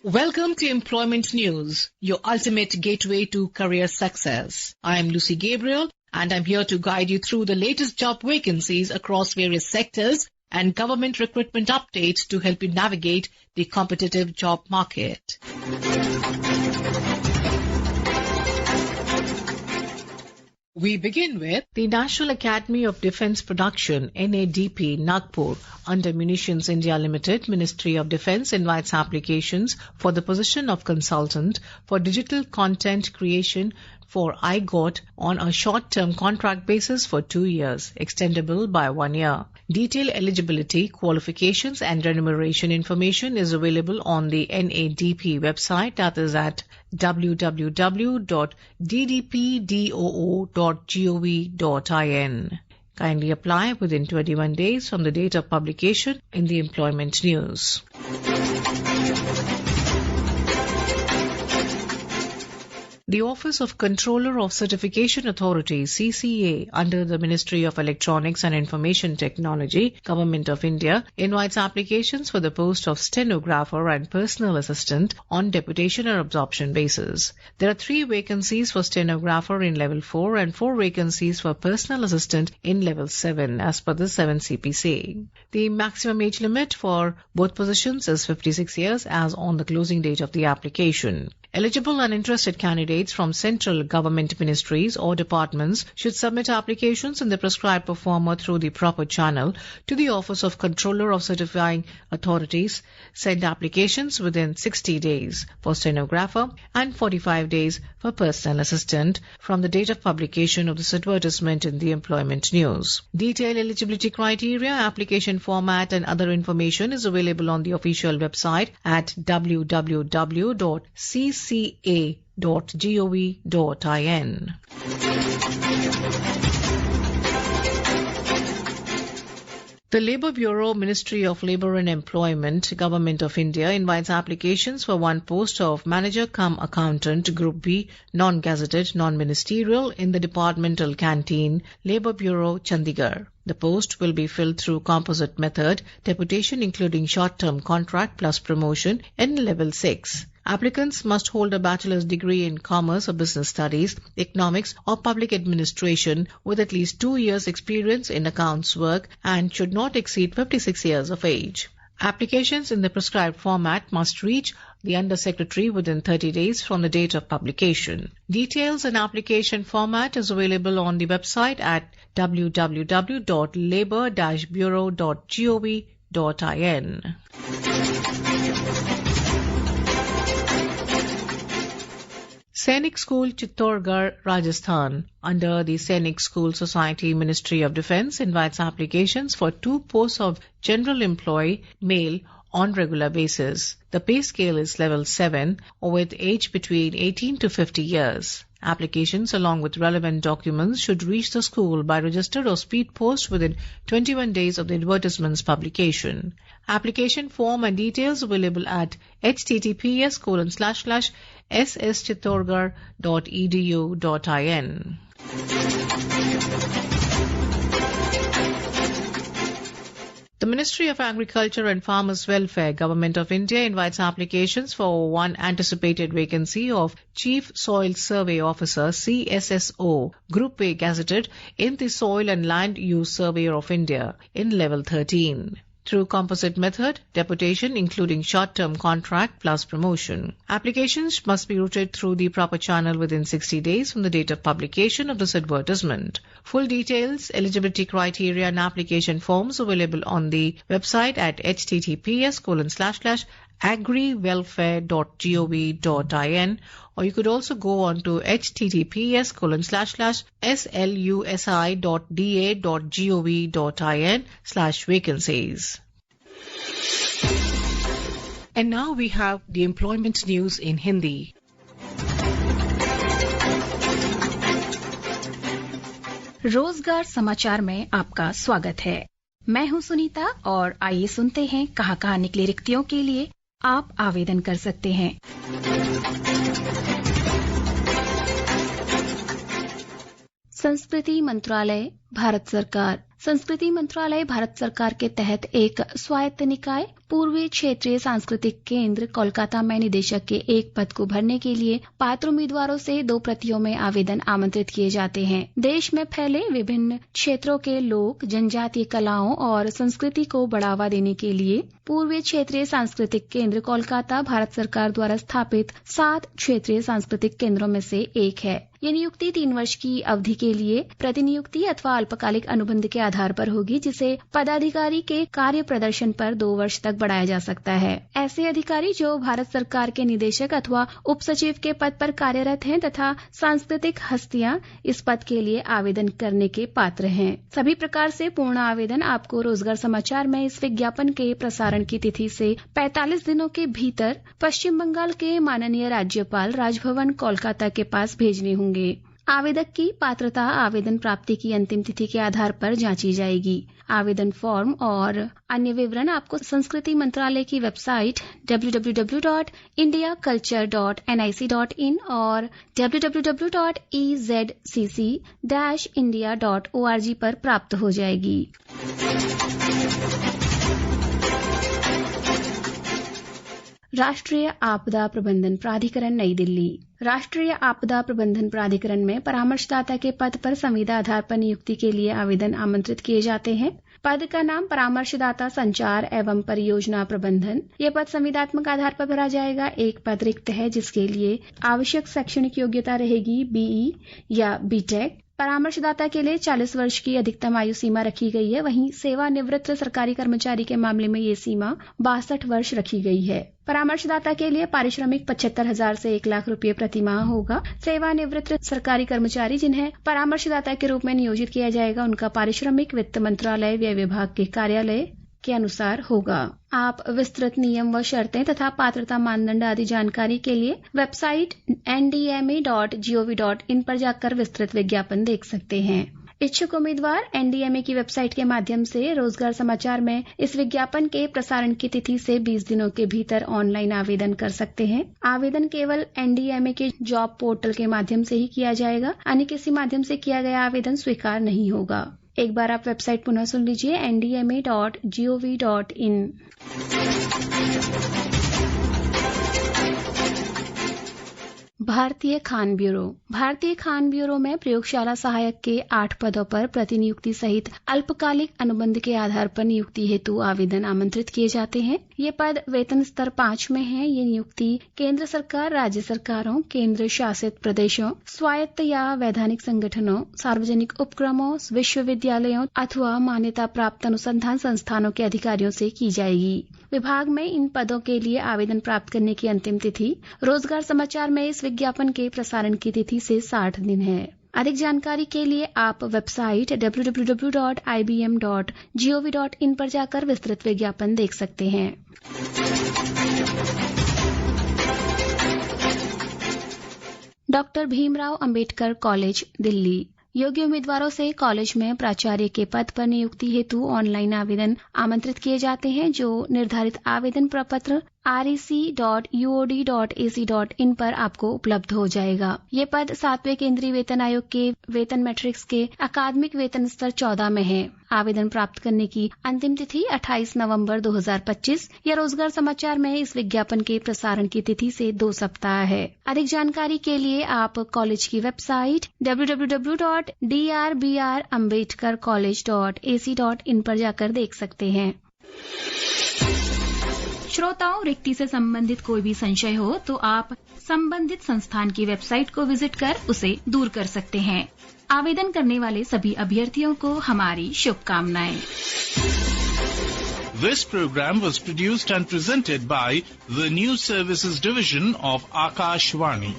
Welcome to Employment News, your ultimate gateway to career success. I am Lucy Gabriel and I'm here to guide you through the latest job vacancies across various sectors and government recruitment updates to help you navigate the competitive job market. We begin with the National Academy of Defence Production, NADP, Nagpur, under Munitions India Limited, Ministry of Defence invites applications for the position of consultant for digital content creation for iGOT on a short-term contract basis for 2 years, extendable by 1 year. Detailed eligibility, qualifications and remuneration information is available on the NADP website, that is at www.ddpdoo.gov.in. Kindly apply within 21 days from the date of publication in the Employment News. The Office of Controller of Certification Authority, CCA, under the Ministry of Electronics and Information Technology, Government of India, invites applications for the post of stenographer and personal assistant on deputation or absorption basis. There are 3 vacancies for stenographer in level 4 and 4 vacancies for personal assistant in level 7 as per the 7 CPC. The maximum age limit for both positions is 56 years as on the closing date of the application. Eligible and interested candidates from central government ministries or departments should submit applications in the prescribed format through the proper channel to the Office of Controller of Certifying Authorities. Send applications within 60 days for stenographer and 45 days for personal assistant from the date of publication of this advertisement in the Employment News. Detailed eligibility criteria, application format and other information is available on the official website at www.cca.gov.in. The Labour Bureau, Ministry of Labour and Employment, Government of India invites applications for one post of Manager cum Accountant, Group B, non-gazetted, non-ministerial in the Departmental Canteen, Labour Bureau, Chandigarh. The post will be filled through composite method, deputation including short-term contract plus promotion in level 6. Applicants must hold a bachelor's degree in commerce or business studies, economics or public administration with at least 2 years experience in accounts work and should not exceed 56 years of age. Applications in the prescribed format must reach the Under Secretary within 30 days from the date of publication. Details and application format is available on the website at www.labor-bureau.gov.in. Sainik School, Chittorgarh, Rajasthan, under the Sainik School Society, Ministry of Defence, invites applications for 2 posts of general employee, male, on regular basis. The pay scale is level 7 with age between 18 to 50 years. Applications along with relevant documents should reach the school by registered or speed post within 21 days of the advertisement's publication. Application form and details available at https://sschittorgarh.edu.in. The Ministry of Agriculture and Farmers Welfare, Government of India invites applications for one anticipated vacancy of Chief Soil Survey Officer, CSSO, Group A gazetted in the Soil and Land Use Surveyor of India in level 13. Through composite method, deputation including short-term contract plus promotion. Applications must be routed through the proper channel within 60 days from the date of publication of this advertisement. Full details, eligibility criteria and application forms available on the website at https://agriwelfare.gov.in, or you could also go on to https://slusi.da.gov.in/vacancies. And now we have the employment news in Hindi. रोजगार समाचार में आपका स्वागत है। मैं हूं सुनीता और आइए सुनते हैं कहां निकली रिक्तियों के लिए आप आवेदन कर सकते हैं। संस्कृति मंत्रालय, भारत सरकार, संस्कृति मंत्रालय भारत सरकार के तहत एक स्वायत्त निकाय पूर्वी क्षेत्रीय सांस्कृतिक केंद्र कोलकाता में निदेशक के एक पद को भरने के लिए पात्र उम्मीदवारों से 2 प्रतियों में आवेदन आमंत्रित किए जाते हैं। देश में फैले विभिन्न क्षेत्रों के लोक जनजातीय कलाओं और संस्कृति को बढ़ावा देने के लिए पूर्वी क्षेत्रीय सांस्कृतिक केंद्र कोलकाता भारत सरकार द्वारा स्थापित 7 क्षेत्रीय सांस्कृतिक केंद्रों में से एक है। ये नियुक्ति 3 वर्ष की अवधि के लिए प्रतिनियुक्ति अथवा अल्पकालिक अनुबंध के आधार पर होगी, जिसे पदाधिकारी के कार्य प्रदर्शन पर 2 वर्ष तक बढ़ाया जा सकता है। ऐसे अधिकारी जो भारत सरकार के निदेशक अथवा उप सचिव के पद पर कार्यरत हैं तथा सांस्कृतिक हस्तियां इस पद के लिए आवेदन करने के पात्र हैं। सभी प्रकार से पूर्ण आवेदन आपको रोजगार समाचार में इस विज्ञापन के प्रसारण की तिथि से 45 दिनों के भीतर पश्चिम बंगाल के माननीय राज्यपाल राजभवन कोलकाता के पास भेजने होंगे। आवेदक की पात्रता आवेदन प्राप्ति की अंतिम तिथि के आधार पर जांची जाएगी। आवेदन फॉर्म और अन्य विवरण आपको संस्कृति मंत्रालय की वेबसाइट www.indiaculture.nic.in और www.ezcc-india.org पर प्राप्त हो जाएगी। राष्ट्रीय आपदा प्रबंधन प्राधिकरण नई दिल्ली। राष्ट्रीय आपदा प्रबंधन प्राधिकरण में परामर्शदाता के पद पर संविदा आधार पर नियुक्ति के लिए आवेदन आमंत्रित किए जाते हैं। पद का नाम परामर्शदाता संचार एवं परियोजना प्रबंधन। यह पद संविदात्मक आधार पर भरा जाएगा। एक पद रिक्त है जिसके लिए आवश्यक शैक्षणिक योग्यता रहेगी BE या BTech। परामर्शदाता के लिए 40 वर्ष की अधिकतम आयु सीमा रखी गई है। वहीं सेवानिवृत्त सरकारी कर्मचारी के मामले में ये सीमा 62 वर्ष रखी गई है। परामर्शदाता के लिए पारिश्रमिक 75,000 से 1 लाख रुपए प्रति माह होगा। सेवानिवृत्त सरकारी कर्मचारी जिन्हें परामर्शदाता के रूप में नियोजित किया जाएगा, उनका पारिश्रमिक वित्त मंत्रालय व्यय विभाग के कार्यालय के अनुसार होगा। आप विस्तृत नियम व शर्तें तथा पात्रता मानदंड आदि जानकारी के लिए वेबसाइट ndma.gov.in पर जाकर विस्तृत विज्ञापन देख सकते हैं। इच्छुक उम्मीदवार NDMA की वेबसाइट के माध्यम से रोजगार समाचार में इस विज्ञापन के प्रसारण की तिथि से 20 दिनों के भीतर ऑनलाइन आवेदन कर सकते हैं। आवेदन केवल NDMA के जॉब पोर्टल के माध्यम से ही किया जाएगा। अन्य किसी माध्यम से किया गया आवेदन स्वीकार नहीं होगा। एक बार आप वेबसाइट पुनः सुन लीजिए ndma.gov.in। भारतीय खान ब्यूरो में प्रयोगशाला सहायक के 8 पदों पर प्रतिनियुक्ति सहित अल्पकालिक अनुबंध के आधार पर नियुक्ति हेतु आवेदन आमंत्रित किए जाते हैं। ये पद वेतन स्तर 5 में है। ये नियुक्ति केंद्र सरकार, राज्य सरकारों, केंद्र शासित प्रदेशों, स्वायत्त या वैधानिक संगठनों, सार्वजनिक उपक्रमों, विश्वविद्यालयों अथवा मान्यता प्राप्त अनुसंधान संस्थानों के अधिकारियों से की जाएगी। विभाग में इन पदों के लिए आवेदन प्राप्त करने की अंतिम तिथि रोजगार समाचार में इस विज्ञापन के प्रसारण की तिथि से 60 दिन है। अधिक जानकारी के लिए आप वेबसाइट www.ibm.gov.in पर जाकर विस्तृत विज्ञापन देख सकते हैं। Doctor Bhimrao Ambedkar college Delhi. योग्य उम्मीदवारों से कॉलेज में प्राचार्य के पद पर नियुक्ति हेतु ऑनलाइन आवेदन आमंत्रित किए जाते हैं, जो निर्धारित आवेदन प्रपत्र rec.uod.ac.in पर आपको उपलब्ध हो जाएगा। ये पद 7वें केंद्रीय वेतन आयोग के वेतन मैट्रिक्स के अकादमिक वेतन स्तर 14 में है। आवेदन प्राप्त करने की अंतिम तिथि 28 नवंबर 2025 या रोजगार समाचार में इस विज्ञापन के प्रसारण की तिथि से 2 सप्ताह है। अधिक जानकारी के लिए आप कॉलेज की वेबसाइट www.drbambedkarcollege.ac.in पर जाकर देख सकते हैं। श्रोताओं, रिक्ति से संबंधित कोई भी संशय हो तो आप संबंधित संस्थान की वेबसाइट को विजिट कर उसे दूर कर सकते हैं। आवेदन करने वाले सभी अभ्यर्थियों को हमारी शुभकामनाएं। This program was produced and presented by the News Services Division of Akashvani.